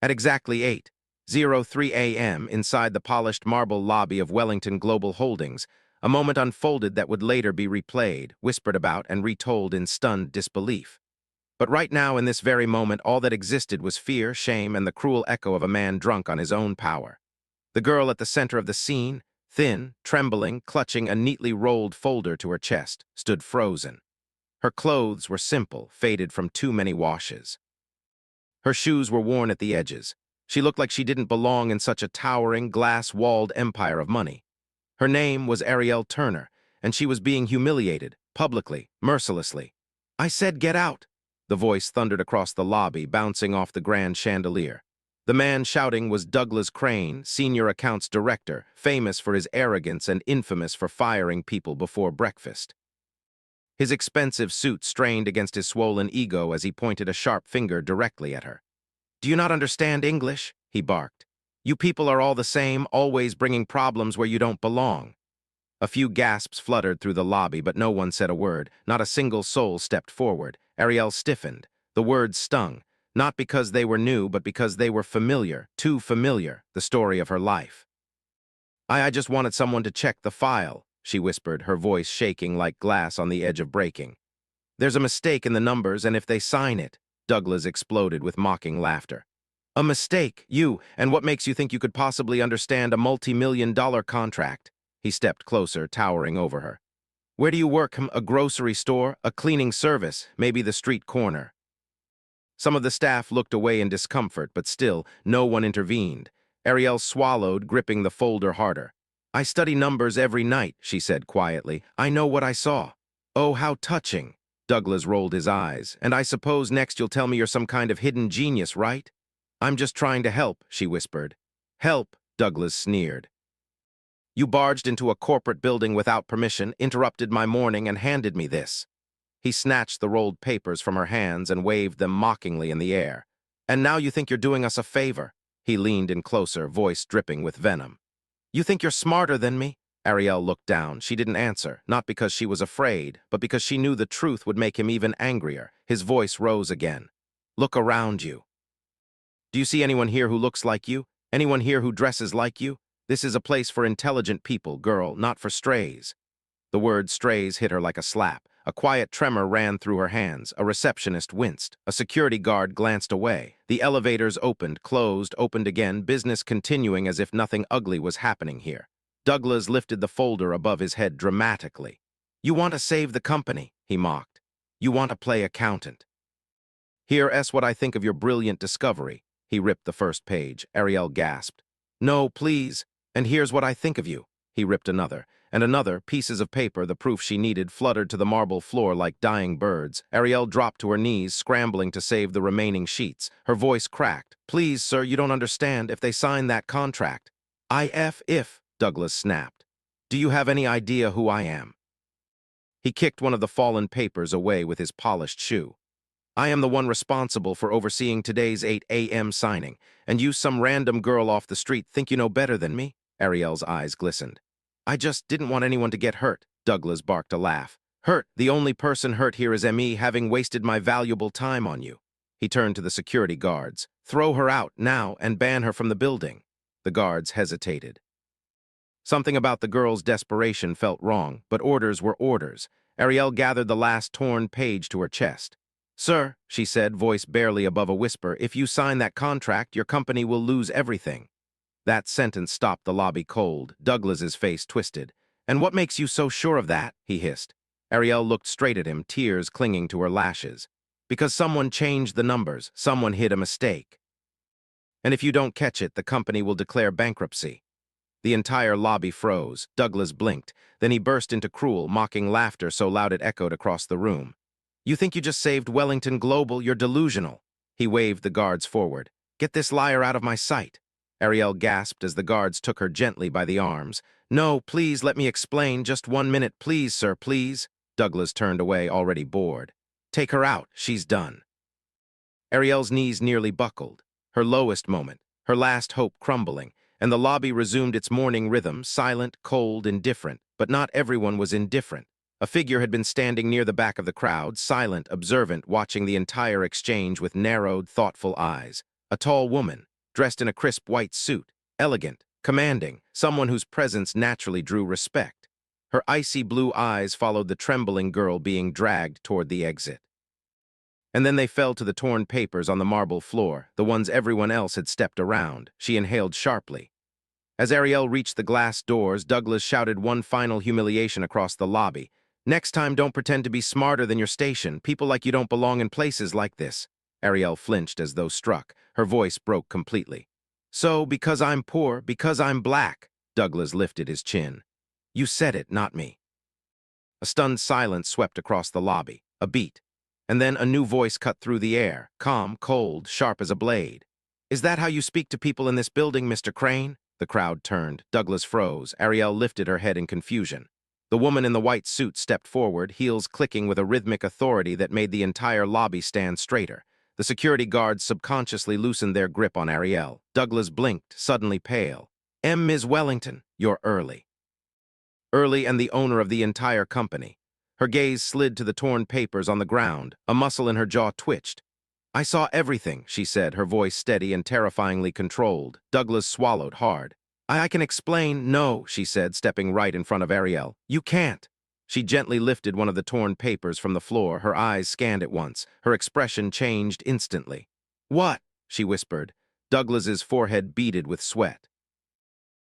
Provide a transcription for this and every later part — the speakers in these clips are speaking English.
At exactly 8:03 a.m. inside the polished marble lobby of Wellington Global Holdings, a moment unfolded that would later be replayed, whispered about, and retold in stunned disbelief. But right now, in this very moment, all that existed was fear, shame, and the cruel echo of a man drunk on his own power. The girl at the center of the scene, thin, trembling, clutching a neatly rolled folder to her chest, stood frozen. Her clothes were simple, faded from too many washes. Her shoes were worn at the edges. She looked like she didn't belong in such a towering, glass-walled empire of money. Her name was Ariel Turner, and she was being humiliated, publicly, mercilessly. "I said get out!" The voice thundered across the lobby, bouncing off the grand chandelier. The man shouting was Douglas Crane, Senior Accounts Director, famous for his arrogance and infamous for firing people before breakfast. His expensive suit strained against his swollen ego as he pointed a sharp finger directly at her. "Do you not understand English?" he barked. "You people are all the same, always bringing problems where you don't belong." A few gasps fluttered through the lobby, but no one said a word. Not a single soul stepped forward. Ariel stiffened. The words stung, not because they were new, but because they were familiar, too familiar, the story of her life. I just wanted someone to check the file," she whispered, her voice shaking like glass on the edge of breaking. "There's a mistake in the numbers, and if they sign it," Douglas exploded with mocking laughter. "A mistake? You? And what makes you think you could possibly understand a multi-million-dollar contract?" He stepped closer, towering over her. "Where do you work? A grocery store? A cleaning service? Maybe the street corner?" Some of the staff looked away in discomfort, but still, no one intervened. Ariel swallowed, gripping the folder harder. "I study numbers every night," she said quietly. "I know what I saw." "Oh, how touching." Douglas rolled his eyes. "And I suppose next you'll tell me you're some kind of hidden genius, right?" "I'm just trying to help," she whispered. "Help," Douglas sneered. "You barged into a corporate building without permission, interrupted my morning, and handed me this." He snatched the rolled papers from her hands and waved them mockingly in the air. "And now you think you're doing us a favor?" He leaned in closer, voice dripping with venom. "You think you're smarter than me?" Ariel looked down. She didn't answer, not because she was afraid, but because she knew the truth would make him even angrier. His voice rose again. "Look around you. Do you see anyone here who looks like you? Anyone here who dresses like you? This is a place for intelligent people, girl, not for strays." The word strays hit her like a slap. A quiet tremor ran through her hands. A receptionist winced. A security guard glanced away. The elevators opened, closed, opened again, business continuing as if nothing ugly was happening here. Douglas lifted the folder above his head dramatically. "You want to save the company," he mocked. "You want to play accountant. Here's what I think of your brilliant discovery." He ripped the first page. Ariel gasped. "No, please. And here's what I think of you." He ripped another. And another, pieces of paper, the proof she needed, fluttered to the marble floor like dying birds. Ariel dropped to her knees, scrambling to save the remaining sheets. Her voice cracked. "Please, sir, you don't understand. If they sign that contract." If, Douglas snapped. "Do you have any idea who I am?" He kicked one of the fallen papers away with his polished shoe. "I am the one responsible for overseeing today's 8 a.m. signing, and you, some random girl off the street, think you know better than me?" Ariel's eyes glistened. "I just didn't want anyone to get hurt," Douglas barked a laugh. "Hurt? The only person hurt here is me, having wasted my valuable time on you." He turned to the security guards. "Throw her out, now, and ban her from the building." The guards hesitated. Something about the girl's desperation felt wrong, but orders were orders. Ariel gathered the last torn page to her chest. "Sir," she said, voice barely above a whisper, "if you sign that contract, your company will lose everything." That sentence stopped the lobby cold. Douglas's face twisted. "And what makes you so sure of that?" he hissed. Ariel looked straight at him, tears clinging to her lashes. "Because someone changed the numbers. Someone hid a mistake. And if you don't catch it, the company will declare bankruptcy." The entire lobby froze. Douglas blinked. Then he burst into cruel, mocking laughter so loud it echoed across the room. "You think you just saved Wellington Global? You're delusional." He waved the guards forward. "Get this liar out of my sight." Ariel gasped as the guards took her gently by the arms. "No, please, let me explain. Just 1 minute, please, sir, please." Douglas turned away, already bored. "Take her out. She's done." Ariel's knees nearly buckled. Her lowest moment, her last hope crumbling, and the lobby resumed its morning rhythm, silent, cold, indifferent. But not everyone was indifferent. A figure had been standing near the back of the crowd, silent, observant, watching the entire exchange with narrowed, thoughtful eyes. A tall woman, dressed in a crisp white suit, elegant, commanding, someone whose presence naturally drew respect. Her icy blue eyes followed the trembling girl being dragged toward the exit. And then they fell to the torn papers on the marble floor, the ones everyone else had stepped around. She inhaled sharply. As Ariel reached the glass doors, Douglas shouted one final humiliation across the lobby. "Next time, don't pretend to be smarter than your station. People like you don't belong in places like this." Ariel flinched as though struck. Her voice broke completely. "So, because I'm poor, because I'm black," Douglas lifted his chin. "You said it, not me." A stunned silence swept across the lobby. A beat. And then a new voice cut through the air, calm, cold, sharp as a blade. "Is that how you speak to people in this building, Mr. Crane?" The crowd turned. Douglas froze. Ariel lifted her head in confusion. The woman in the white suit stepped forward, heels clicking with a rhythmic authority that made the entire lobby stand straighter. The security guards subconsciously loosened their grip on Ariel. Douglas blinked, suddenly pale. "Ms. Wellington, you're early." Early and the owner of the entire company. Her gaze slid to the torn papers on the ground. A muscle in her jaw twitched. "I saw everything," she said, her voice steady and terrifyingly controlled. Douglas swallowed hard. I can explain." "No," she said, stepping right in front of Ariel. "You can't." She gently lifted one of the torn papers from the floor. Her eyes scanned it once. Her expression changed instantly. "What?" she whispered. Douglas's forehead beaded with sweat.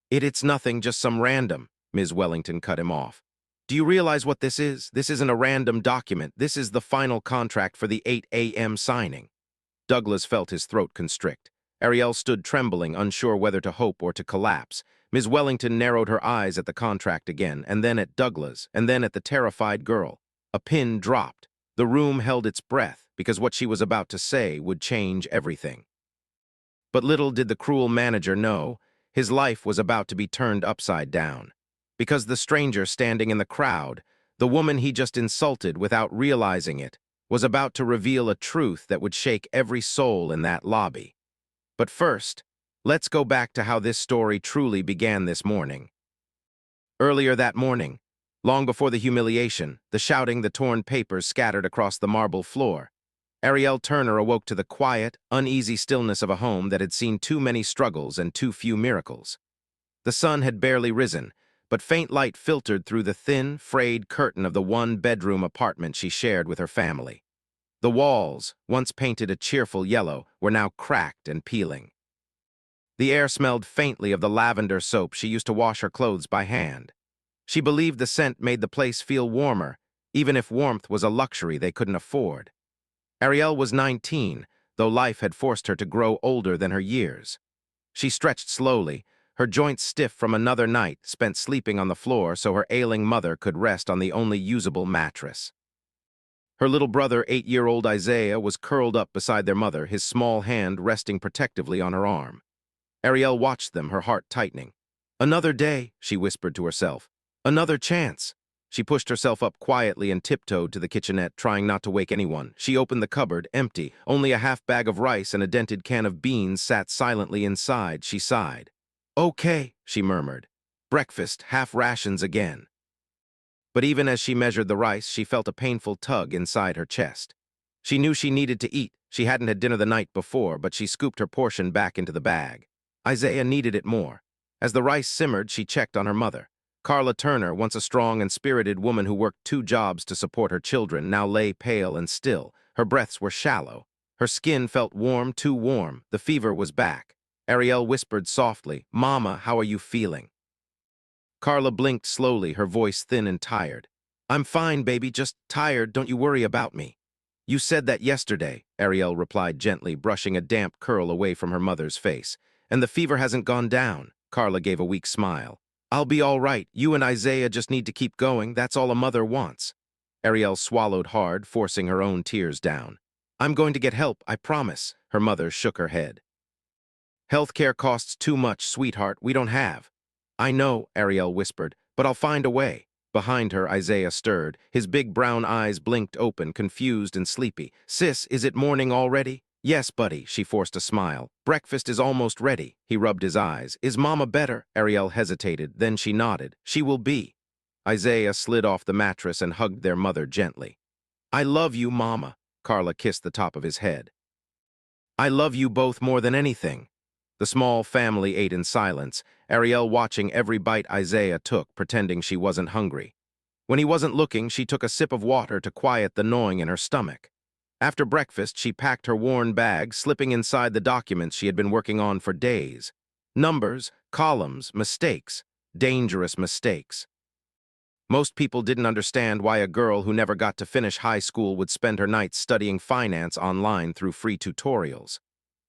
It's nothing, just some random." Ms. Wellington cut him off. "Do you realize what this is? This isn't a random document. This is the final contract for the 8 a.m. signing." Douglas felt his throat constrict. Ariel stood trembling, unsure whether to hope or to collapse. Ms. Wellington narrowed her eyes at the contract again, and then at Douglas, and then at the terrified girl. A pin dropped. The room held its breath, because what she was about to say would change everything. But little did the cruel manager know, his life was about to be turned upside down. Because the stranger standing in the crowd, the woman he just insulted without realizing it, was about to reveal a truth that would shake every soul in that lobby. But first, let's go back to how this story truly began this morning. Earlier that morning, long before the humiliation, the shouting, the torn papers scattered across the marble floor, Ariel Turner awoke to the quiet, uneasy stillness of a home that had seen too many struggles and too few miracles. The sun had barely risen, but faint light filtered through the thin, frayed curtain of the one-bedroom apartment she shared with her family. The walls, once painted a cheerful yellow, were now cracked and peeling. The air smelled faintly of the lavender soap she used to wash her clothes by hand. She believed the scent made the place feel warmer, even if warmth was a luxury they couldn't afford. Ariel was 19, though life had forced her to grow older than her years. She stretched slowly, her joints stiff from another night spent sleeping on the floor so her ailing mother could rest on the only usable mattress. Her little brother, 8-year-old Isaiah, was curled up beside their mother, his small hand resting protectively on her arm. Ariel watched them, her heart tightening. "Another day," she whispered to herself. "Another chance." She pushed herself up quietly and tiptoed to the kitchenette, trying not to wake anyone. She opened the cupboard, empty. Only a half bag of rice and a dented can of beans sat silently inside. She sighed. "Okay," she murmured. "Breakfast, half rations again." But even as she measured the rice, she felt a painful tug inside her chest. She knew she needed to eat. She hadn't had dinner the night before, but she scooped her portion back into the bag. Isaiah needed it more. As the rice simmered, she checked on her mother. Carla Turner, once a strong and spirited woman who worked 2 jobs to support her children, now lay pale and still. Her breaths were shallow. Her skin felt warm, too warm. The fever was back. Ariel whispered softly, "Mama, how are you feeling?" Carla blinked slowly, her voice thin and tired. "I'm fine, baby, just tired. Don't you worry about me." "You said that yesterday," Ariel replied gently, brushing a damp curl away from her mother's face. "And the fever hasn't gone down." Carla gave a weak smile. "I'll be all right. You and Isaiah just need to keep going. That's all a mother wants." Ariel swallowed hard, forcing her own tears down. "I'm going to get help, I promise." Her mother shook her head. "Healthcare costs too much, sweetheart. We don't have." "I know," Ariel whispered, "but I'll find a way." Behind her, Isaiah stirred. His big brown eyes blinked open, confused and sleepy. "Sis, is it morning already?" "Yes, buddy," she forced a smile. "Breakfast is almost ready." He rubbed his eyes. "Is Mama better?" Ariel hesitated, then she nodded. "She will be." Isaiah slid off the mattress and hugged their mother gently. "I love you, Mama." Carla kissed the top of his head. "I love you both more than anything." The small family ate in silence, Ariel watching every bite Isaiah took, pretending she wasn't hungry. When he wasn't looking, she took a sip of water to quiet the gnawing in her stomach. After breakfast, she packed her worn bag, slipping inside the documents she had been working on for days. Numbers, columns, mistakes. Dangerous mistakes. Most people didn't understand why a girl who never got to finish high school would spend her nights studying finance online through free tutorials.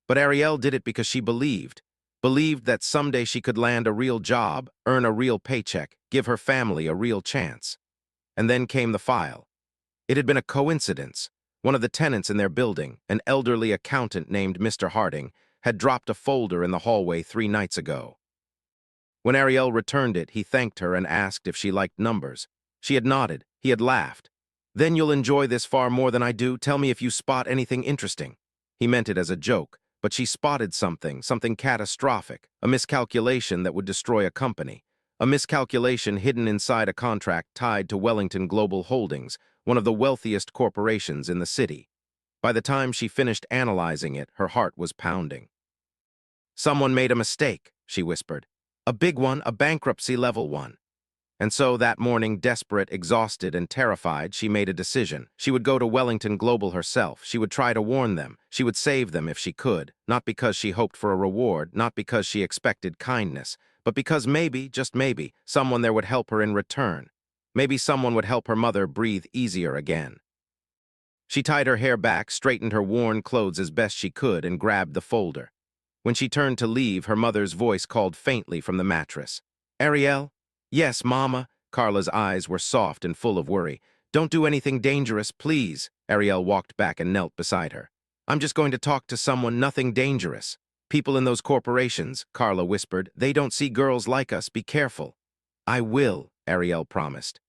But Ariel did it because she believed that someday she could land a real job, earn a real paycheck, give her family a real chance. And then came the file. It had been a coincidence. One of the tenants in their building, an elderly accountant named Mr. Harding, had dropped a folder in the hallway 3 nights ago. When Ariel returned it, he thanked her and asked if she liked numbers. She had nodded. He had laughed. "Then you'll enjoy this far more than I do. Tell me if you spot anything interesting." He meant it as a joke, but she spotted something catastrophic, a miscalculation that would destroy a company. A miscalculation hidden inside a contract tied to Wellington Global Holdings, one of the wealthiest corporations in the city. By the time she finished analyzing it, her heart was pounding. "Someone made a mistake," she whispered. "A big one, a bankruptcy-level one." And so that morning, desperate, exhausted, and terrified, she made a decision. She would go to Wellington Global herself. She would try to warn them. She would save them if she could, not because she hoped for a reward, not because she expected kindness, but because maybe, just maybe, someone there would help her in return. Maybe someone would help her mother breathe easier again. She tied her hair back, straightened her worn clothes as best she could, and grabbed the folder. When she turned to leave, her mother's voice called faintly from the mattress. "Ariel?" "Yes, Mama." Carla's eyes were soft and full of worry. "Don't do anything dangerous, please." Ariel walked back and knelt beside her. "I'm just going to talk to someone, nothing dangerous." "People in those corporations," Carla whispered, "they don't see girls like us. Be careful." "I will," Ariel promised.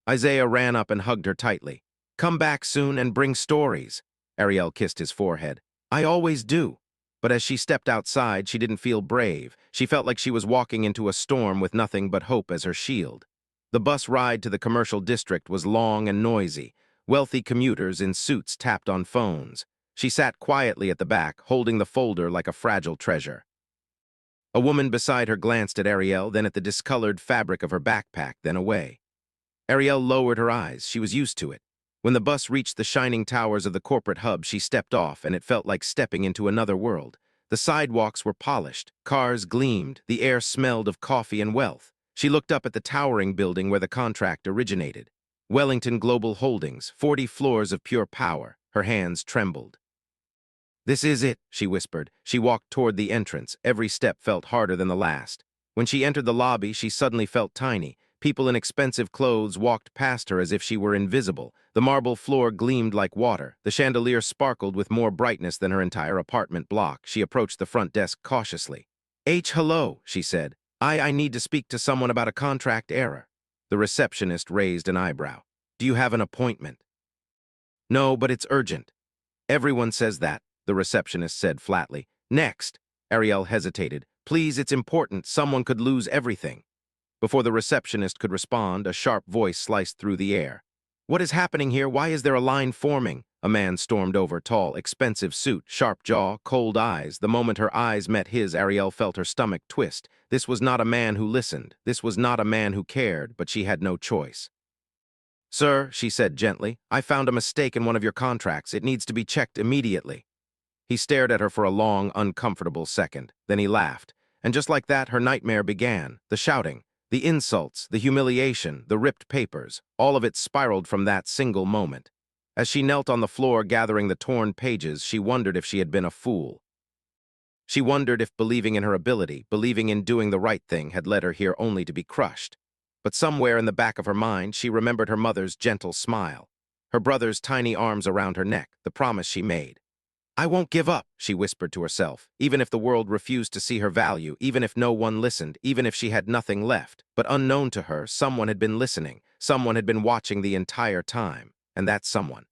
Isaiah ran up and hugged her tightly. "Come back soon and bring stories." Ariel kissed his forehead. "I always do." But as she stepped outside, she didn't feel brave. She felt like she was walking into a storm with nothing but hope as her shield. The bus ride to the commercial district was long and noisy. Wealthy commuters in suits tapped on phones. She sat quietly at the back, holding the folder like a fragile treasure. A woman beside her glanced at Ariel, then at the discolored fabric of her backpack, then away. Ariel lowered her eyes. She was used to it. When the bus reached the shining towers of the corporate hub, she stepped off, and it felt like stepping into another world. The sidewalks were polished, cars gleamed, the air smelled of coffee and wealth. She looked up at the towering building where the contract originated. Wellington Global Holdings, 40 floors of pure power. Her hands trembled. "This is it," she whispered. She walked toward the entrance. Every step felt harder than the last. When she entered the lobby, she suddenly felt tiny. People in expensive clothes walked past her as if she were invisible. The marble floor gleamed like water. The chandelier sparkled with more brightness than her entire apartment block. She approached the front desk cautiously. Hello," she said. I need to speak to someone about a contract error." The receptionist raised an eyebrow. "Do you have an appointment?" "No, but it's urgent." "Everyone says that," the receptionist said flatly. "Next." Ariel hesitated. "Please, it's important. Someone could lose everything." Before the receptionist could respond, a sharp voice sliced through the air. "What is happening here? Why is there a line forming?" A man stormed over, tall, expensive suit, sharp jaw, cold eyes. The moment her eyes met his, Ariel felt her stomach twist. This was not a man who listened. This was not a man who cared, but she had no choice. "Sir," she said gently, "I found a mistake in one of your contracts. It needs to be checked immediately." He stared at her for a long, uncomfortable second. Then he laughed. And just like that, her nightmare began. The shouting, the insults, the humiliation, the ripped papers, all of it spiraled from that single moment. As she knelt on the floor gathering the torn pages, she wondered if she had been a fool. She wondered if believing in her ability, believing in doing the right thing, had led her here only to be crushed. But somewhere in the back of her mind, she remembered her mother's gentle smile, her brother's tiny arms around her neck, the promise she made. "I won't give up," she whispered to herself, even if the world refused to see her value, even if no one listened, even if she had nothing left. But unknown to her, someone had been listening, someone had been watching the entire time, and that someone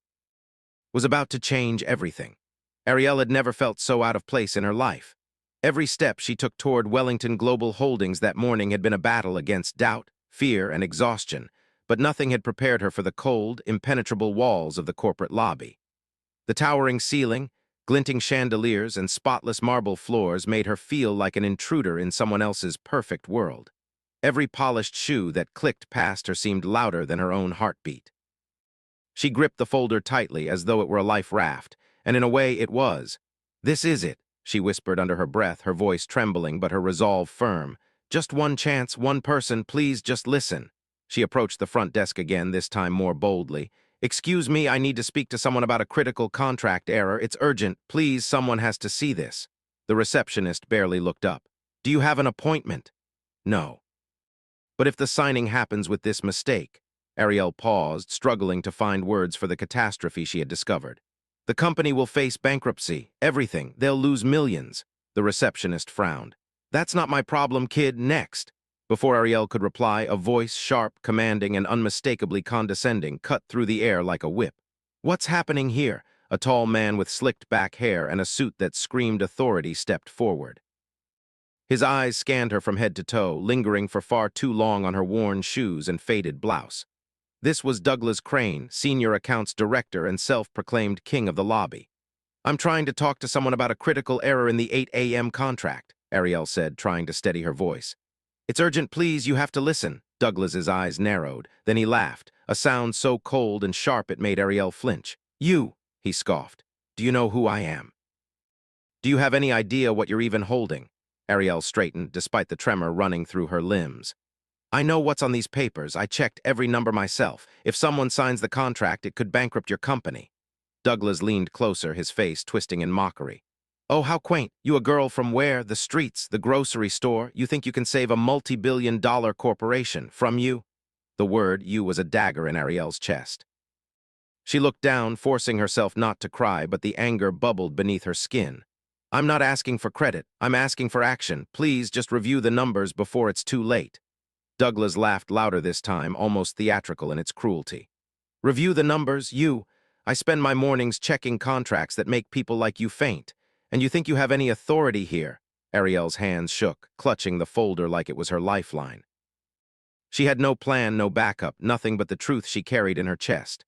was about to change everything. Ariel had never felt so out of place in her life. Every step she took toward Wellington Global Holdings that morning had been a battle against doubt, fear, and exhaustion, but nothing had prepared her for the cold, impenetrable walls of the corporate lobby. The towering ceiling, Glinting chandeliers and spotless marble floors made her feel like an intruder in someone else's perfect world. Every polished shoe that clicked past her seemed louder than her own heartbeat. She gripped the folder tightly as though it were a life raft, and in a way it was. "This is it," she whispered under her breath, her voice trembling but her resolve firm. "Just one chance, one person, please just listen." She approached the front desk again, this time more boldly. "Excuse me, I need to speak to someone about a critical contract error. It's urgent. Please, someone has to see this." The receptionist barely looked up. "Do you have an appointment?" "No." "But if the signing happens with this mistake?" Ariel paused, struggling to find words for the catastrophe she had discovered. "The company will face bankruptcy. Everything. They'll lose millions." The receptionist frowned. "That's not my problem, kid. Next." Before Ariel could reply, a voice, sharp, commanding, and unmistakably condescending, cut through the air like a whip. "What's happening here?" A tall man with slicked back hair and a suit that screamed authority stepped forward. His eyes scanned her from head to toe, lingering for far too long on her worn shoes and faded blouse. This was Douglas Crane, Senior Accounts Director and self-proclaimed king of the lobby. "I'm trying to talk to someone about a critical error in the 8 a.m. contract," Ariel said, trying to steady her voice. "It's urgent, please, you have to listen." Douglas's eyes narrowed. Then he laughed, a sound so cold and sharp it made Ariel flinch. "You," he scoffed. "Do you know who I am? Do you have any idea what you're even holding?" Ariel straightened, despite the tremor running through her limbs. "I know what's on these papers. I checked every number myself. If someone signs the contract, it could bankrupt your company." Douglas leaned closer, his face twisting in mockery. "Oh, how quaint. You a girl from where? The streets, the grocery store. You think you can save a multi-billion-dollar corporation from you?" The word "you" was a dagger in Ariel's chest. She looked down, forcing herself not to cry, but the anger bubbled beneath her skin. "I'm not asking for credit. I'm asking for action. Please just review the numbers before it's too late." Douglas laughed louder this time, almost theatrical in its cruelty. "Review the numbers, you? I spend my mornings checking contracts that make people like you faint. And you think you have any authority here?" Ariel's hands shook, clutching the folder like it was her lifeline. She had no plan, no backup, nothing but the truth she carried in her chest.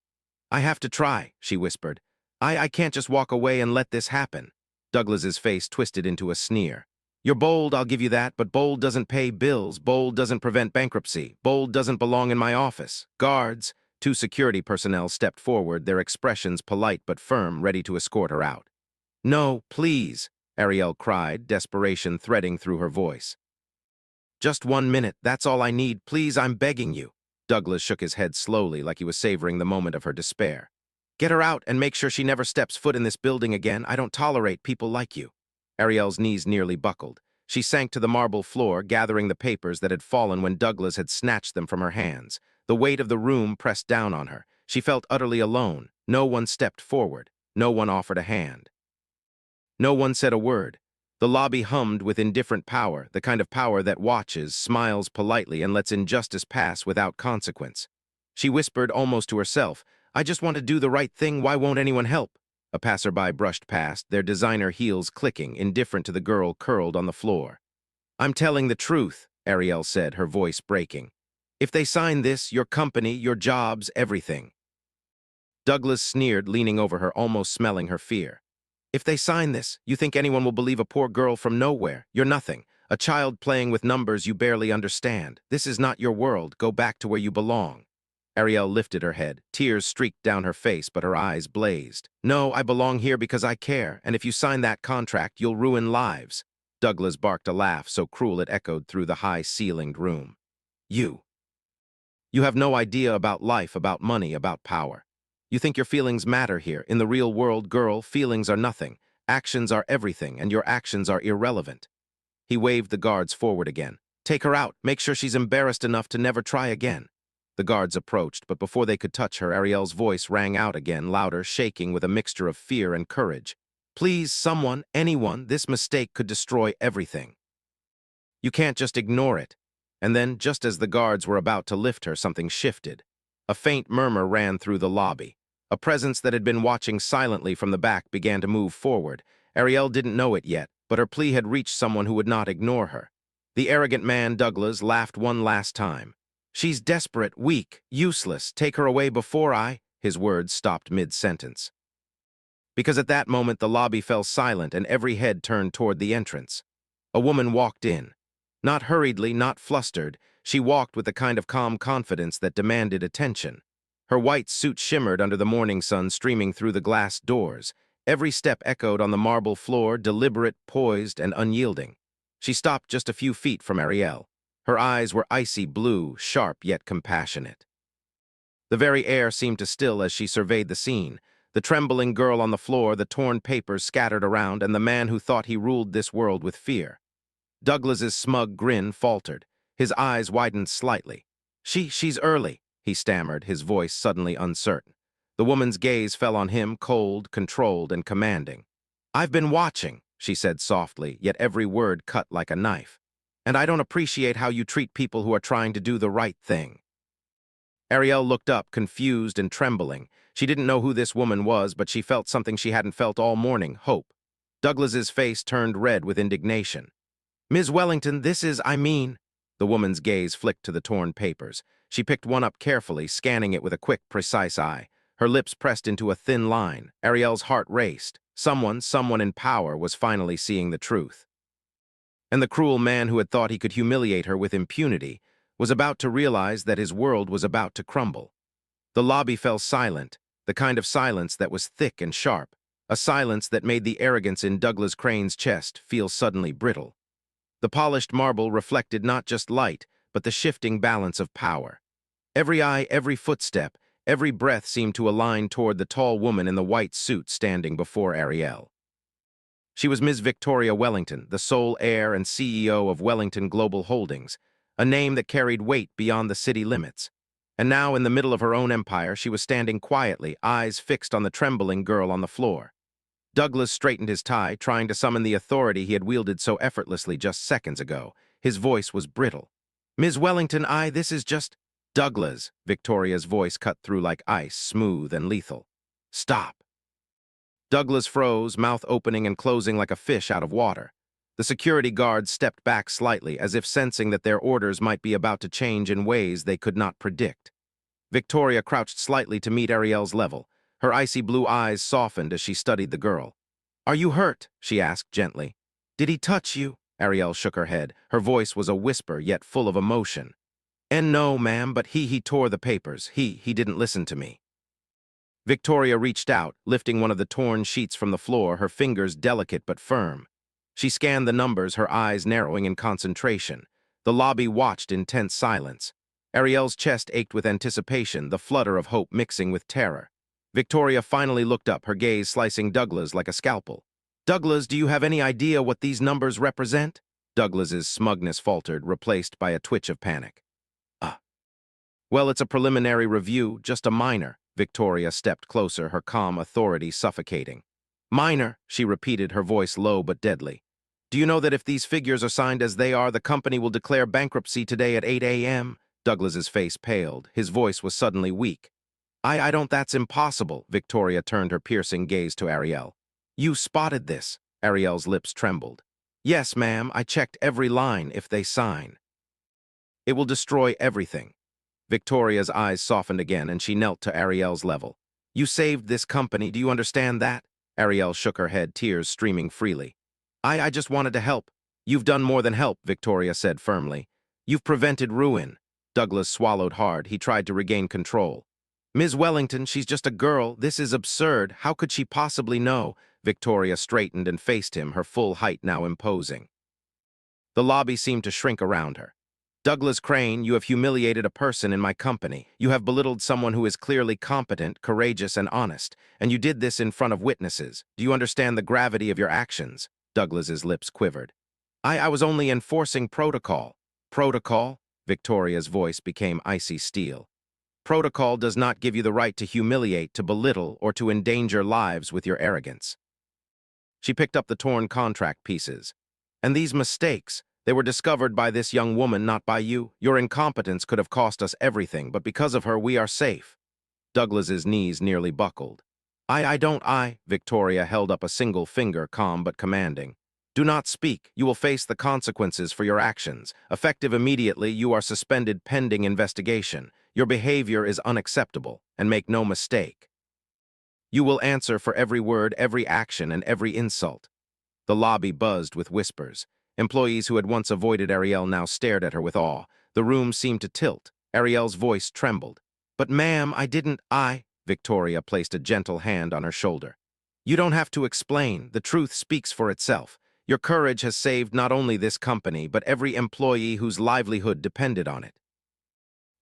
"I have to try," she whispered. I can't just walk away and let this happen." Douglas's face twisted into a sneer. "You're bold, I'll give you that, but bold doesn't pay bills. Bold doesn't prevent bankruptcy. Bold doesn't belong in my office. Guards." Two security personnel stepped forward, their expressions polite but firm, ready to escort her out. "No, please," Ariel cried, desperation threading through her voice. "Just 1 minute, that's all I need. Please, I'm begging you." Douglas shook his head slowly, like he was savoring the moment of her despair. "Get her out and make sure she never steps foot in this building again. I don't tolerate people like you." Ariel's knees nearly buckled. She sank to the marble floor, gathering the papers that had fallen when Douglas had snatched them from her hands. The weight of the room pressed down on her. She felt utterly alone. No one stepped forward. No one offered a hand. No one said a word. The lobby hummed with indifferent power, the kind of power that watches, smiles politely, and lets injustice pass without consequence. She whispered almost to herself, "I just want to do the right thing. Why won't anyone help?" A passerby brushed past, their designer heels clicking, indifferent to the girl curled on the floor. "I'm telling the truth," Ariel said, her voice breaking. "If they sign this, your company, your jobs, everything." Douglas sneered, leaning over her, almost smelling her fear. "If they sign this, you think anyone will believe a poor girl from nowhere? You're nothing. A child playing with numbers you barely understand. This is not your world. Go back to where you belong." Ariel lifted her head. Tears streaked down her face, but her eyes blazed. "No, I belong here because I care, and if you sign that contract, you'll ruin lives." Douglas barked a laugh so cruel it echoed through the high-ceilinged room. You have no idea about life, about money, about power. You think your feelings matter here. In the real world, girl, feelings are nothing. Actions are everything, and your actions are irrelevant." He waved the guards forward again. "Take her out. Make sure she's embarrassed enough to never try again." The guards approached, but before they could touch her, Ariel's voice rang out again, louder, shaking with a mixture of fear and courage. "Please, someone, anyone, this mistake could destroy everything. You can't just ignore it." And then, just as the guards were about to lift her, something shifted. A faint murmur ran through the lobby. A presence that had been watching silently from the back began to move forward. Ariel didn't know it yet, but her plea had reached someone who would not ignore her. The arrogant man, Douglas, laughed one last time. "She's desperate, weak, useless. Take her away before I—" His words stopped mid-sentence. because at that moment the lobby fell silent and every head turned toward the entrance. A woman walked in. Not hurriedly, not flustered, she walked with the kind of calm confidence that demanded attention. Her white suit shimmered under the morning sun streaming through the glass doors. Every step echoed on the marble floor, deliberate, poised, and unyielding. She stopped just a few feet from Ariel. Her eyes were icy blue, sharp yet compassionate. The very air seemed to still as she surveyed the scene. The trembling girl on the floor, the torn papers scattered around, and the man who thought he ruled this world with fear. Douglas's smug grin faltered. His eyes widened slightly. She's early," he stammered, his voice suddenly uncertain. The woman's gaze fell on him, cold, controlled, and commanding. "I've been watching," she said softly, yet every word cut like a knife. "And I don't appreciate how you treat people who are trying to do the right thing." Ariel looked up, confused and trembling. She didn't know who this woman was, but she felt something she hadn't felt all morning, hope. Douglas's face turned red with indignation. "Ms. Wellington, this is, I mean—" The woman's gaze flicked to the torn papers. She picked one up carefully, scanning it with a quick, precise eye. Her lips pressed into a thin line. Ariel's heart raced. Someone in power was finally seeing the truth. And the cruel man who had thought he could humiliate her with impunity was about to realize that his world was about to crumble. The lobby fell silent, the kind of silence that was thick and sharp, a silence that made the arrogance in Douglas Crane's chest feel suddenly brittle. The polished marble reflected not just light, but the shifting balance of power. Every eye, every footstep, every breath seemed to align toward the tall woman in the white suit standing before Ariel. She was Ms. Victoria Wellington, the sole heir and CEO of Wellington Global Holdings, a name that carried weight beyond the city limits. And now, in the middle of her own empire, she was standing quietly, eyes fixed on the trembling girl on the floor. Douglas straightened his tie, trying to summon the authority he had wielded so effortlessly just seconds ago. His voice was brittle. "Ms. Wellington, this is just—" "Douglas," Victoria's voice cut through like ice, smooth and lethal. "Stop." Douglas froze, mouth opening and closing like a fish out of water. The security guards stepped back slightly, as if sensing that their orders might be about to change in ways they could not predict. Victoria crouched slightly to meet Ariel's level. Her icy blue eyes softened as she studied the girl. "Are you hurt?" she asked gently. "Did he touch you?" Ariel shook her head. Her voice was a whisper, yet full of emotion. "And no, ma'am, but he tore the papers. He didn't listen to me." Victoria reached out, lifting one of the torn sheets from the floor, her fingers delicate but firm. She scanned the numbers, her eyes narrowing in concentration. The lobby watched in tense silence. Ariel's chest ached with anticipation, the flutter of hope mixing with terror. Victoria finally looked up, her gaze slicing Douglas like a scalpel. "Douglas, do you have any idea what these numbers represent?" Douglas's smugness faltered, replaced by a twitch of panic. Well, it's a preliminary review, just a minor." Victoria stepped closer, her calm authority suffocating. "Minor," she repeated, her voice low but deadly. "Do you know that if these figures are signed as they are, the company will declare bankruptcy today at 8 a.m.? Douglas's face paled. His voice was suddenly weak. I don't, that's impossible." Victoria turned her piercing gaze to Ariel. "You spotted this." Ariel's lips trembled. "Yes, ma'am, I checked every line. If they sign, it will destroy everything." Victoria's eyes softened again, and she knelt to Ariel's level. "You saved this company, do you understand that?" Ariel shook her head, tears streaming freely. I just wanted to help." "You've done more than help," Victoria said firmly. "You've prevented ruin." Douglas swallowed hard. He tried to regain control. "Ms. Wellington, she's just a girl. This is absurd. How could she possibly know?" Victoria straightened and faced him, her full height now imposing. The lobby seemed to shrink around her. "Douglas Crane, you have humiliated a person in my company. You have belittled someone who is clearly competent, courageous, and honest, and you did this in front of witnesses. Do you understand the gravity of your actions?" Douglas's lips quivered. I was only enforcing protocol." "Protocol?" Victoria's voice became icy steel. "Protocol does not give you the right to humiliate, to belittle, or to endanger lives with your arrogance." She picked up the torn contract pieces. "And these mistakes, they were discovered by this young woman, not by you. Your incompetence could have cost us everything, but because of her, we are safe." Douglas's knees nearly buckled. I don't. Victoria held up a single finger, calm but commanding. "Do not speak. You will face the consequences for your actions. Effective immediately, you are suspended pending investigation. Your behavior is unacceptable, and make no mistake, You will answer for every word, every action, and every insult." The lobby buzzed with whispers. Employees who had once avoided Ariel now stared at her with awe. The room seemed to tilt. Ariel's voice trembled. "But ma'am, I—" Victoria placed a gentle hand on her shoulder. "You don't have to explain. The truth speaks for itself. Your courage has saved not only this company, but every employee whose livelihood depended on it.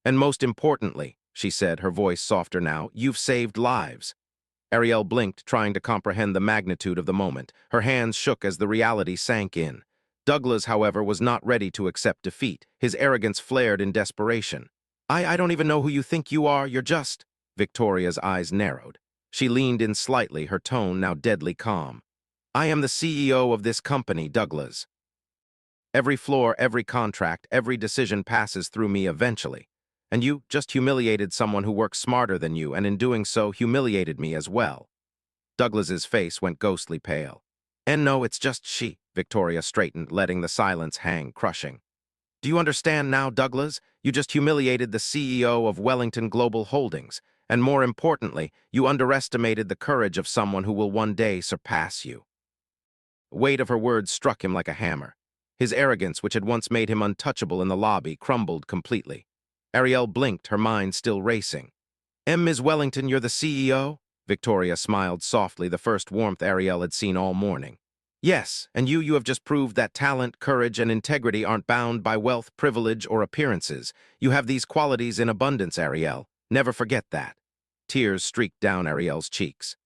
And most importantly," she said, her voice softer now, "you've saved lives." Ariel blinked, trying to comprehend the magnitude of the moment. Her hands shook as the reality sank in. Douglas, however, was not ready to accept defeat. His arrogance flared in desperation. I don't even know who you think you are. You're just—" Victoria's eyes narrowed. She leaned in slightly, her tone now deadly calm. "I am the CEO of this company, Douglas. Every floor, every contract, every decision passes through me eventually. And you just humiliated someone who works smarter than you, and in doing so, humiliated me as well." Douglas's face went ghostly pale. "And no, it's just she," Victoria straightened, letting the silence hang, crushing. "Do you understand now, Douglas? You just humiliated the CEO of Wellington Global Holdings, and more importantly, you underestimated the courage of someone who will one day surpass you." The weight of her words struck him like a hammer. His arrogance, which had once made him untouchable in the lobby, crumbled completely. Ariel blinked, her mind still racing. "Ms. Wellington, you're the CEO?" Victoria smiled softly, the first warmth Ariel had seen all morning. "Yes, and you have just proved that talent, courage, and integrity aren't bound by wealth, privilege, or appearances. You have these qualities in abundance, Ariel. Never forget that." Tears streaked down Ariel's cheeks.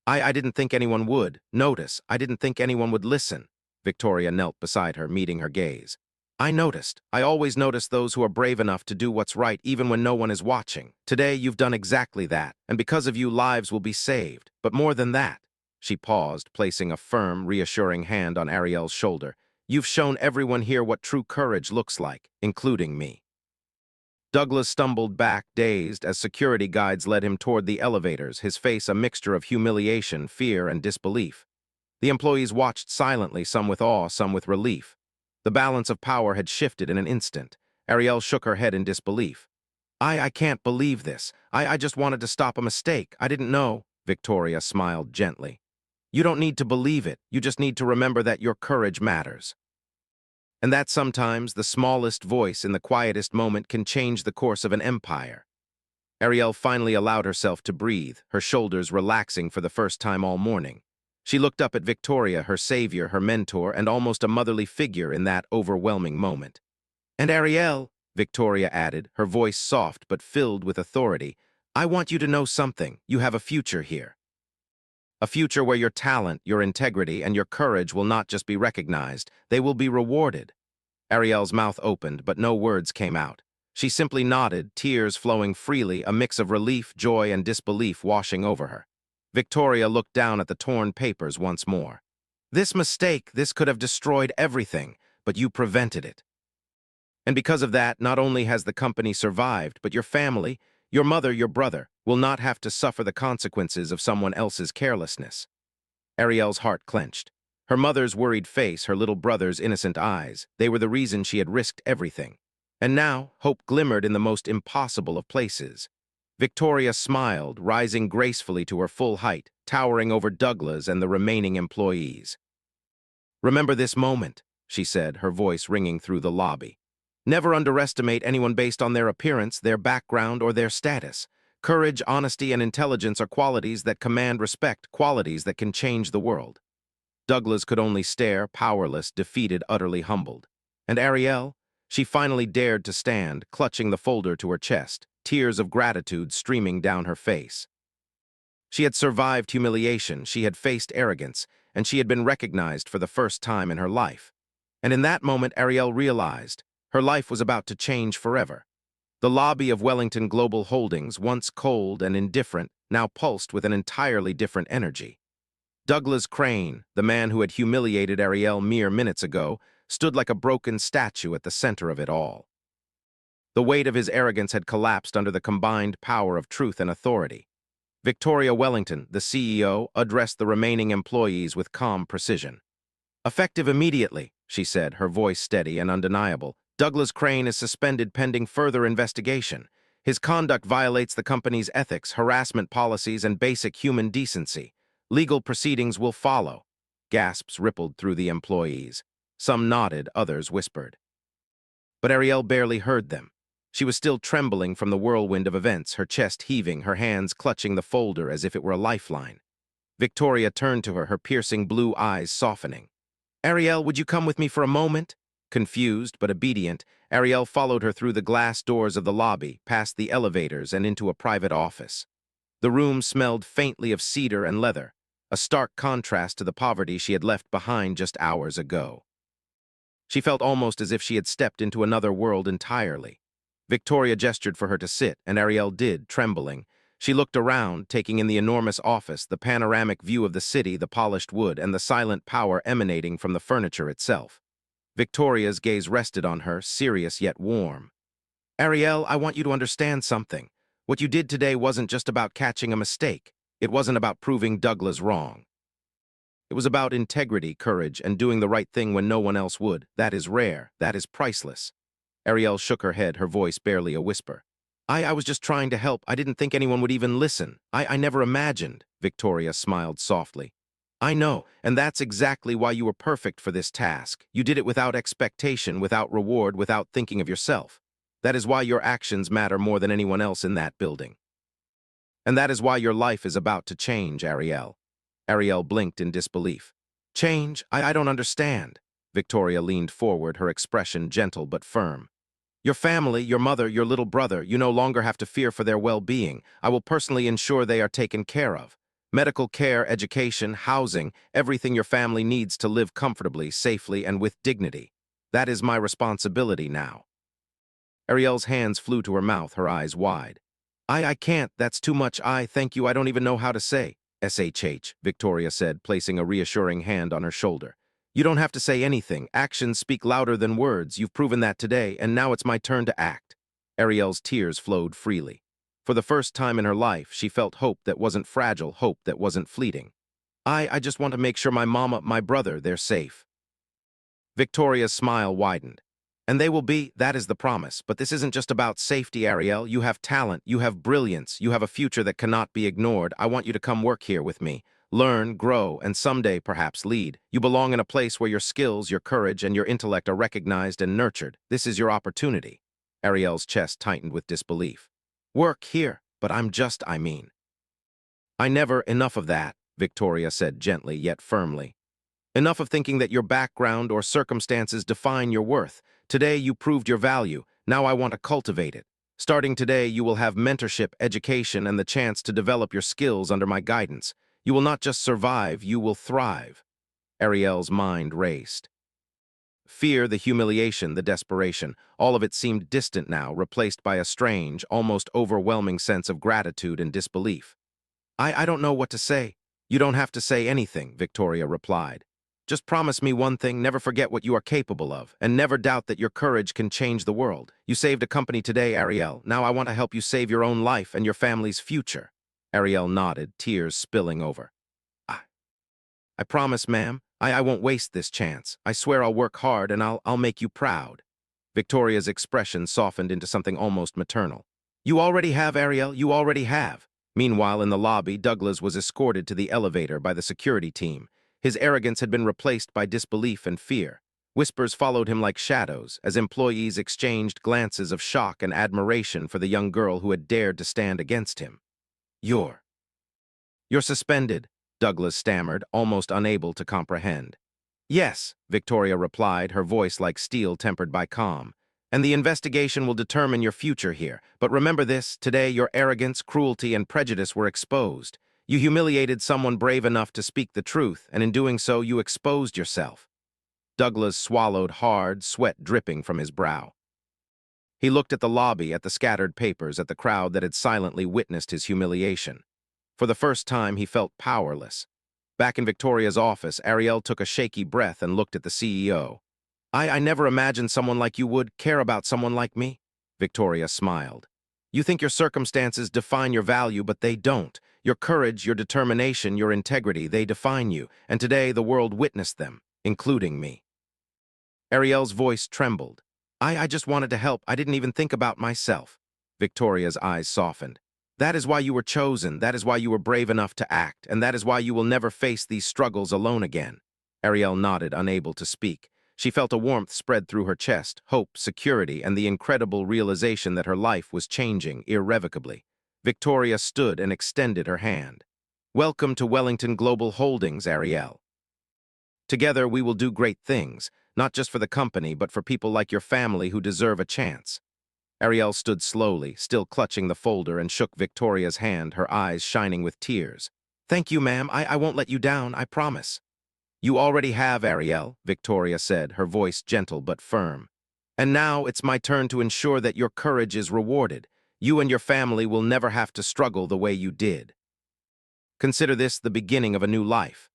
I didn't think anyone would notice. I didn't think anyone would listen." Victoria knelt beside her, meeting her gaze. "I noticed. I always notice those who are brave enough to do what's right even when no one is watching. Today, you've done exactly that, and because of you, lives will be saved. But more than that." She paused, placing a firm, reassuring hand on Ariel's shoulder. "You've shown everyone here what true courage looks like, including me." Douglas stumbled back, dazed, as security guides led him toward the elevators, his face a mixture of humiliation, fear, and disbelief. The employees watched silently, some with awe, some with relief. The balance of power had shifted in an instant. Ariel shook her head in disbelief. I can't believe this. I just wanted to stop a mistake. I didn't know." Victoria smiled gently. "You don't need to believe it. You just need to remember that your courage matters. And that sometimes the smallest voice in the quietest moment can change the course of an empire." Ariel finally allowed herself to breathe, her shoulders relaxing for the first time all morning. She looked up at Victoria, her savior, her mentor, and almost a motherly figure in that overwhelming moment. "And Ariel," Victoria added, her voice soft but filled with authority, "I want you to know something. You have a future here. A future where your talent, your integrity, and your courage will not just be recognized, they will be rewarded." Ariel's mouth opened, but no words came out. She simply nodded, tears flowing freely, a mix of relief, joy, and disbelief washing over her. Victoria looked down at the torn papers once more. "This mistake, this could have destroyed everything, but you prevented it. And because of that, not only has the company survived, but your family, your mother, your brother, will not have to suffer the consequences of someone else's carelessness." Ariel's heart clenched. Her mother's worried face, her little brother's innocent eyes, they were the reason she had risked everything. And now, hope glimmered in the most impossible of places. Victoria smiled, rising gracefully to her full height, towering over Douglas and the remaining employees. "Remember this moment," she said, her voice ringing through the lobby. "Never underestimate anyone based on their appearance, their background, or their status. Courage, honesty, and intelligence are qualities that command respect, qualities that can change the world." Douglas could only stare, powerless, defeated, utterly humbled. And Ariel? She finally dared to stand, clutching the folder to her chest, tears of gratitude streaming down her face. She had survived humiliation, she had faced arrogance, and she had been recognized for the first time in her life. And in that moment, Ariel realized her life was about to change forever. The lobby of Wellington Global Holdings, once cold and indifferent, now pulsed with an entirely different energy. Douglas Crane, the man who had humiliated Ariel mere minutes ago, stood like a broken statue at the center of it all. The weight of his arrogance had collapsed under the combined power of truth and authority. Victoria Wellington, the CEO, addressed the remaining employees with calm precision. "Effective immediately," she said, her voice steady and undeniable, "Douglas Crane is suspended pending further investigation. His conduct violates the company's ethics, harassment policies, and basic human decency. Legal proceedings will follow. Gasps rippled through the employees. Some nodded, others whispered. But Ariel barely heard them. She was still trembling from the whirlwind of events, her chest heaving, her hands clutching the folder as if it were a lifeline. Victoria turned to her, her piercing blue eyes softening. "Ariel, would you come with me for a moment?" Confused but obedient, Ariel followed her through the glass doors of the lobby, past the elevators, and into a private office. The room smelled faintly of cedar and leather, a stark contrast to the poverty she had left behind just hours ago. She felt almost as if she had stepped into another world entirely. Victoria gestured for her to sit, and Ariel did, trembling. She looked around, taking in the enormous office, the panoramic view of the city, the polished wood, and the silent power emanating from the furniture itself. Victoria's gaze rested on her, serious yet warm. "Ariel, I want you to understand something. What you did today wasn't just about catching a mistake. It wasn't about proving Douglas wrong. It was about integrity, courage, and doing the right thing when no one else would. That is rare. That is priceless." Ariel shook her head, her voice barely a whisper. I was just trying to help. I didn't think anyone would even listen. I never imagined." Victoria smiled softly. "I know, and that's exactly why you were perfect for this task. You did it without expectation, without reward, without thinking of yourself. That is why your actions matter more than anyone else in that building. And that is why your life is about to change, Ariel." Ariel blinked in disbelief. "Change? I don't understand." Victoria leaned forward, her expression gentle but firm. "Your family, your mother, your little brother, you no longer have to fear for their well-being. I will personally ensure they are taken care of. Medical care, education, housing, everything your family needs to live comfortably, safely, and with dignity. That is my responsibility now." Ariel's hands flew to her mouth, her eyes wide. I can't. That's too much. Thank you. I don't even know how to say." "SHH," Victoria said, placing a reassuring hand on her shoulder. "You don't have to say anything. Actions speak louder than words. You've proven that today, and now it's my turn to act." Ariel's tears flowed freely. For the first time in her life, she felt hope that wasn't fragile, hope that wasn't fleeting. I just want to make sure my mama, my brother, they're safe." Victoria's smile widened. "And they will be, that is the promise. But this isn't just about safety, Ariel. You have talent, you have brilliance, you have a future that cannot be ignored. I want you to come work here with me. Learn, grow, and someday perhaps lead. You belong in a place where your skills, your courage, and your intellect are recognized and nurtured. This is your opportunity." Ariel's chest tightened with disbelief. "Work here, but I mean. I never, enough of that," Victoria said gently yet firmly. "Enough of thinking that your background or circumstances define your worth. Today you proved your value. Now I want to cultivate it. Starting today, you will have mentorship, education, and the chance to develop your skills under my guidance. You will not just survive, you will thrive." Ariel's mind raced. Fear, the humiliation, the desperation, all of it seemed distant now, replaced by a strange, almost overwhelming sense of gratitude and disbelief. I don't know what to say." "You don't have to say anything," Victoria replied. "Just promise me one thing, never forget what you are capable of, and never doubt that your courage can change the world. You saved a company today, Ariel. Now I want to help you save your own life and your family's future." Ariel nodded, tears spilling over. "I, I promise, ma'am. I won't waste this chance. I swear I'll work hard and I'll make you proud." Victoria's expression softened into something almost maternal. "You already have, Ariel, you already have." Meanwhile, in the lobby, Douglas was escorted to the elevator by the security team. His arrogance had been replaced by disbelief and fear. Whispers followed him like shadows, as employees exchanged glances of shock and admiration for the young girl who had dared to stand against him. You're suspended," Douglas stammered, almost unable to comprehend. "Yes," Victoria replied, her voice like steel tempered by calm. "And the investigation will determine your future here. But remember this, today your arrogance, cruelty, and prejudice were exposed. You humiliated someone brave enough to speak the truth, and in doing so you exposed yourself." Douglas swallowed hard, sweat dripping from his brow. He looked at the lobby, at the scattered papers, at the crowd that had silently witnessed his humiliation. For the first time, he felt powerless. Back in Victoria's office, Ariel took a shaky breath and looked at the CEO. I never imagined someone like you would care about someone like me." Victoria smiled. "You think your circumstances define your value, but they don't. Your courage, your determination, your integrity, they define you, and today the world witnessed them, including me." Ariel's voice trembled. I just wanted to help. I didn't even think about myself." Victoria's eyes softened. That is why you were chosen, that is why you were brave enough to act, and that is why you will never face these struggles alone again. Ariel nodded, unable to speak. She felt a warmth spread through her chest, hope, security, and the incredible realization that her life was changing irrevocably. Victoria stood and extended her hand. Welcome to Wellington Global Holdings, Ariel. Together we will do great things, not just for the company, but for people like your family who deserve a chance. Ariel stood slowly, still clutching the folder, and shook Victoria's hand, her eyes shining with tears. Thank you, ma'am. I won't let you down, I promise. You already have, Ariel, Victoria said, her voice gentle but firm. And now it's my turn to ensure that your courage is rewarded. You and your family will never have to struggle the way you did. Consider this the beginning of a new life.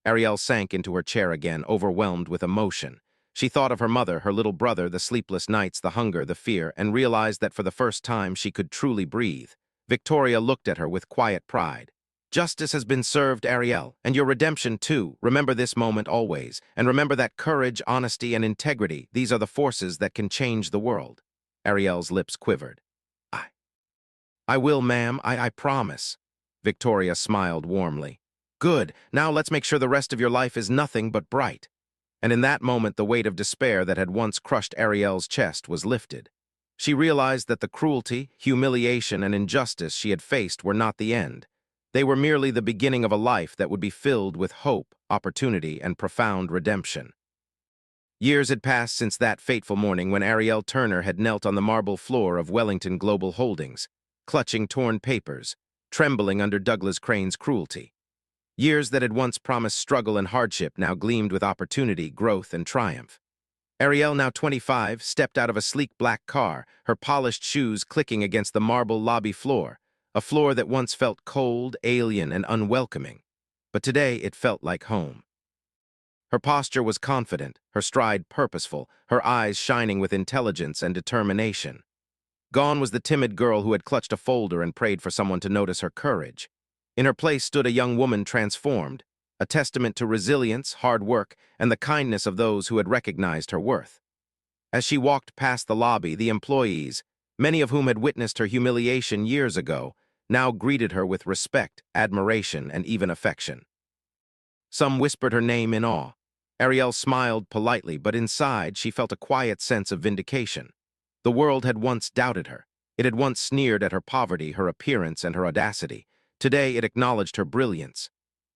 Ariel sank into her chair again, overwhelmed with emotion. She thought of her mother, her little brother, the sleepless nights, the hunger, the fear, and realized that for the first time she could truly breathe. Victoria looked at her with quiet pride. Justice has been served, Ariel, and your redemption too. Remember this moment always, and remember that courage, honesty, and integrity, these are the forces that can change the world. Ariel's lips quivered. I will, ma'am, I promise. Victoria smiled warmly. Good, now let's make sure the rest of your life is nothing but bright. And in that moment, the weight of despair that had once crushed Ariel's chest was lifted. She realized that the cruelty, humiliation, and injustice she had faced were not the end. They were merely the beginning of a life that would be filled with hope, opportunity, and profound redemption. Years had passed since that fateful morning when Ariel Turner had knelt on the marble floor of Wellington Global Holdings, clutching torn papers, trembling under Douglas Crane's cruelty. Years that had once promised struggle and hardship now gleamed with opportunity, growth, and triumph. Ariel, now 25, stepped out of a sleek black car, her polished shoes clicking against the marble lobby floor, a floor that once felt cold, alien, and unwelcoming. But today it felt like home. Her posture was confident, her stride purposeful, her eyes shining with intelligence and determination. Gone was the timid girl who had clutched a folder and prayed for someone to notice her courage. In her place stood a young woman transformed, a testament to resilience, hard work, and the kindness of those who had recognized her worth. As she walked past the lobby, the employees, many of whom had witnessed her humiliation years ago, now greeted her with respect, admiration, and even affection. Some whispered her name in awe. Ariel smiled politely, but inside she felt a quiet sense of vindication. The world had once doubted her. It had once sneered at her poverty, her appearance, and her audacity. Today it acknowledged her brilliance.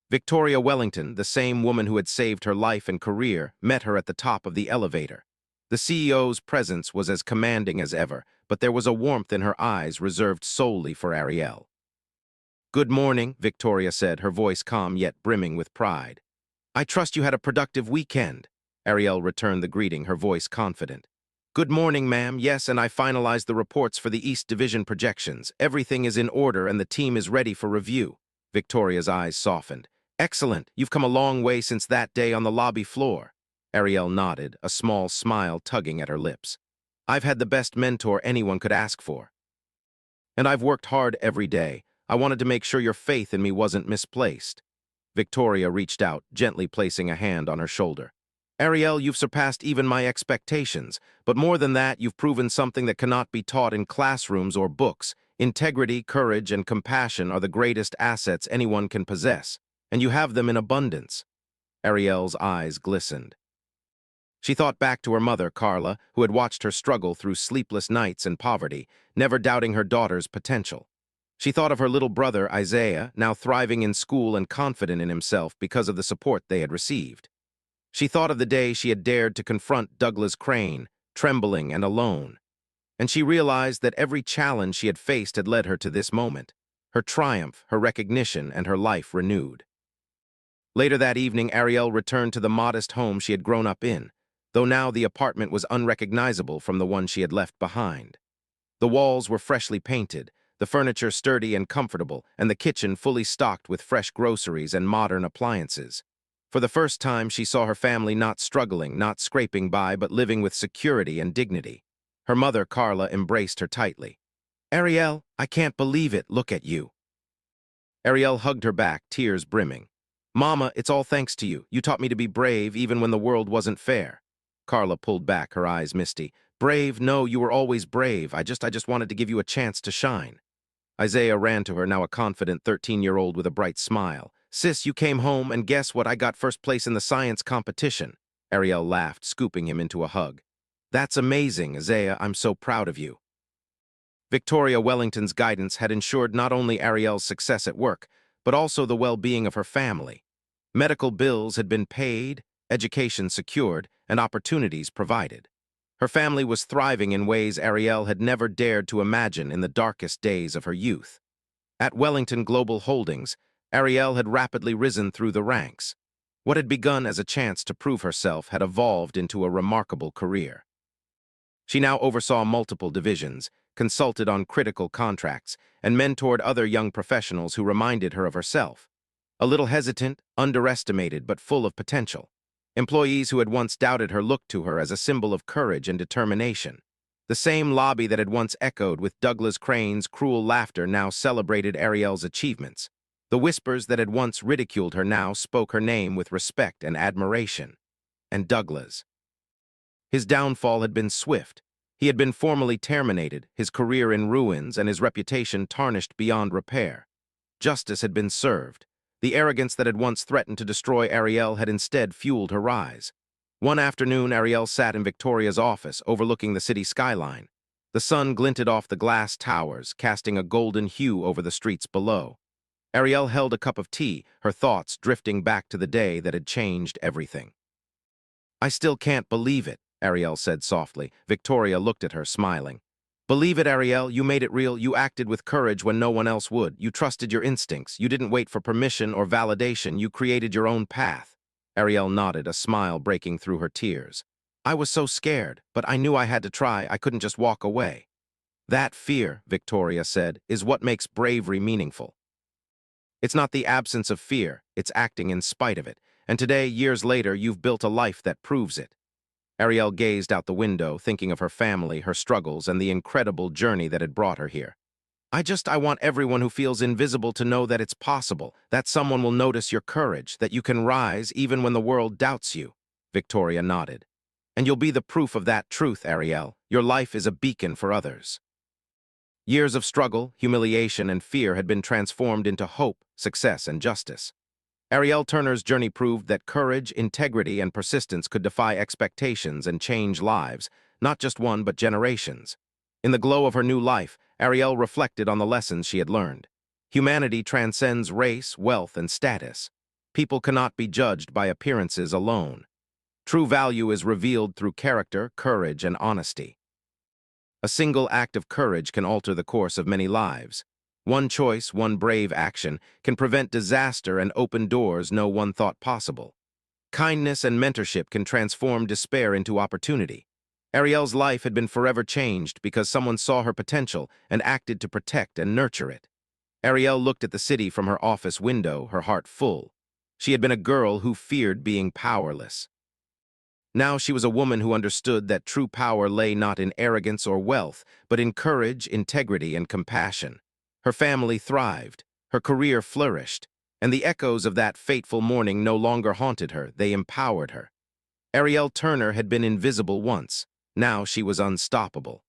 Victoria Wellington, the same woman who had saved her life and career, met her at the top of the elevator. The CEO's presence was as commanding as ever, but there was a warmth in her eyes reserved solely for Ariel. Good morning, Victoria said, her voice calm yet brimming with pride. I trust you had a productive weekend. Ariel returned the greeting, her voice confident. Good morning, ma'am. Yes, and I finalized the reports for the East Division projections. Everything is in order and the team is ready for review. Victoria's eyes softened. Excellent. You've come a long way since that day on the lobby floor. Ariel nodded, a small smile tugging at her lips. I've had the best mentor anyone could ask for. And I've worked hard every day. I wanted to make sure your faith in me wasn't misplaced. Victoria reached out, gently placing a hand on her shoulder. Ariel, you've surpassed even my expectations, but more than that, you've proven something that cannot be taught in classrooms or books. Integrity, courage, and compassion are the greatest assets anyone can possess, and you have them in abundance. Ariel's eyes glistened. She thought back to her mother, Carla, who had watched her struggle through sleepless nights and poverty, never doubting her daughter's potential. She thought of her little brother, Isaiah, now thriving in school and confident in himself because of the support they had received. She thought of the day she had dared to confront Douglas Crane, trembling and alone. And she realized that every challenge she had faced had led her to this moment, her triumph, her recognition, and her life renewed. Later that evening, Ariel returned to the modest home she had grown up in, though now the apartment was unrecognizable from the one she had left behind. The walls were freshly painted, the furniture sturdy and comfortable, and the kitchen fully stocked with fresh groceries and modern appliances. For the first time, she saw her family not struggling, not scraping by, but living with security and dignity. Her mother, Carla, embraced her tightly. Ariel, I can't believe it, look at you. Ariel hugged her back, tears brimming. Mama, it's all thanks to you. You taught me to be brave even when the world wasn't fair. Carla pulled back, her eyes misty. Brave, no, you were always brave. I just wanted to give you a chance to shine. Isaiah ran to her, now a confident 13-year-old with a bright smile. Sis, you came home, and guess what? I got first place in the science competition. Ariel laughed, scooping him into a hug. That's amazing, Isaiah. I'm so proud of you. Victoria Wellington's guidance had ensured not only Ariel's success at work, but also the well-being of her family. Medical bills had been paid, education secured, and opportunities provided. Her family was thriving in ways Ariel had never dared to imagine in the darkest days of her youth. At Wellington Global Holdings, Ariel had rapidly risen through the ranks. What had begun as a chance to prove herself had evolved into a remarkable career. She now oversaw multiple divisions, consulted on critical contracts, and mentored other young professionals who reminded her of herself. A little hesitant, underestimated, but full of potential. Employees who had once doubted her looked to her as a symbol of courage and determination. The same lobby that had once echoed with Douglas Crane's cruel laughter now celebrated Ariel's achievements. The whispers that had once ridiculed her now spoke her name with respect and admiration. And Douglas. His downfall had been swift. He had been formally terminated, his career in ruins and his reputation tarnished beyond repair. Justice had been served. The arrogance that had once threatened to destroy Ariel had instead fueled her rise. One afternoon, Ariel sat in Victoria's office, overlooking the city skyline. The sun glinted off the glass towers, casting a golden hue over the streets below. Ariel held a cup of tea, her thoughts drifting back to the day that had changed everything. I still can't believe it, Ariel said softly. Victoria looked at her, smiling. Believe it, Ariel, you made it real. You acted with courage when no one else would. You trusted your instincts. You didn't wait for permission or validation. You created your own path. Ariel nodded, a smile breaking through her tears. I was so scared, but I knew I had to try. I couldn't just walk away. That fear, Victoria said, is what makes bravery meaningful. It's not the absence of fear, it's acting in spite of it. And today, years later, you've built a life that proves it. Ariel gazed out the window, thinking of her family, her struggles, and the incredible journey that had brought her here. I want everyone who feels invisible to know that it's possible, that someone will notice your courage, that you can rise even when the world doubts you. Victoria nodded. And you'll be the proof of that truth, Ariel. Your life is a beacon for others. Years of struggle, humiliation, and fear had been transformed into hope, success, and justice. Ariel Turner's journey proved that courage, integrity, and persistence could defy expectations and change lives, not just one but generations. In the glow of her new life, Ariel reflected on the lessons she had learned. Humanity transcends race, wealth, and status. People cannot be judged by appearances alone. True value is revealed through character, courage, and honesty. A single act of courage can alter the course of many lives. One choice, one brave action, can prevent disaster and open doors no one thought possible. Kindness and mentorship can transform despair into opportunity. Ariel's life had been forever changed because someone saw her potential and acted to protect and nurture it. Ariel looked at the city from her office window, her heart full. She had been a girl who feared being powerless. Now she was a woman who understood that true power lay not in arrogance or wealth, but in courage, integrity, and compassion. Her family thrived, her career flourished, and the echoes of that fateful morning no longer haunted her, they empowered her. Ariel Turner had been invisible once, now she was unstoppable.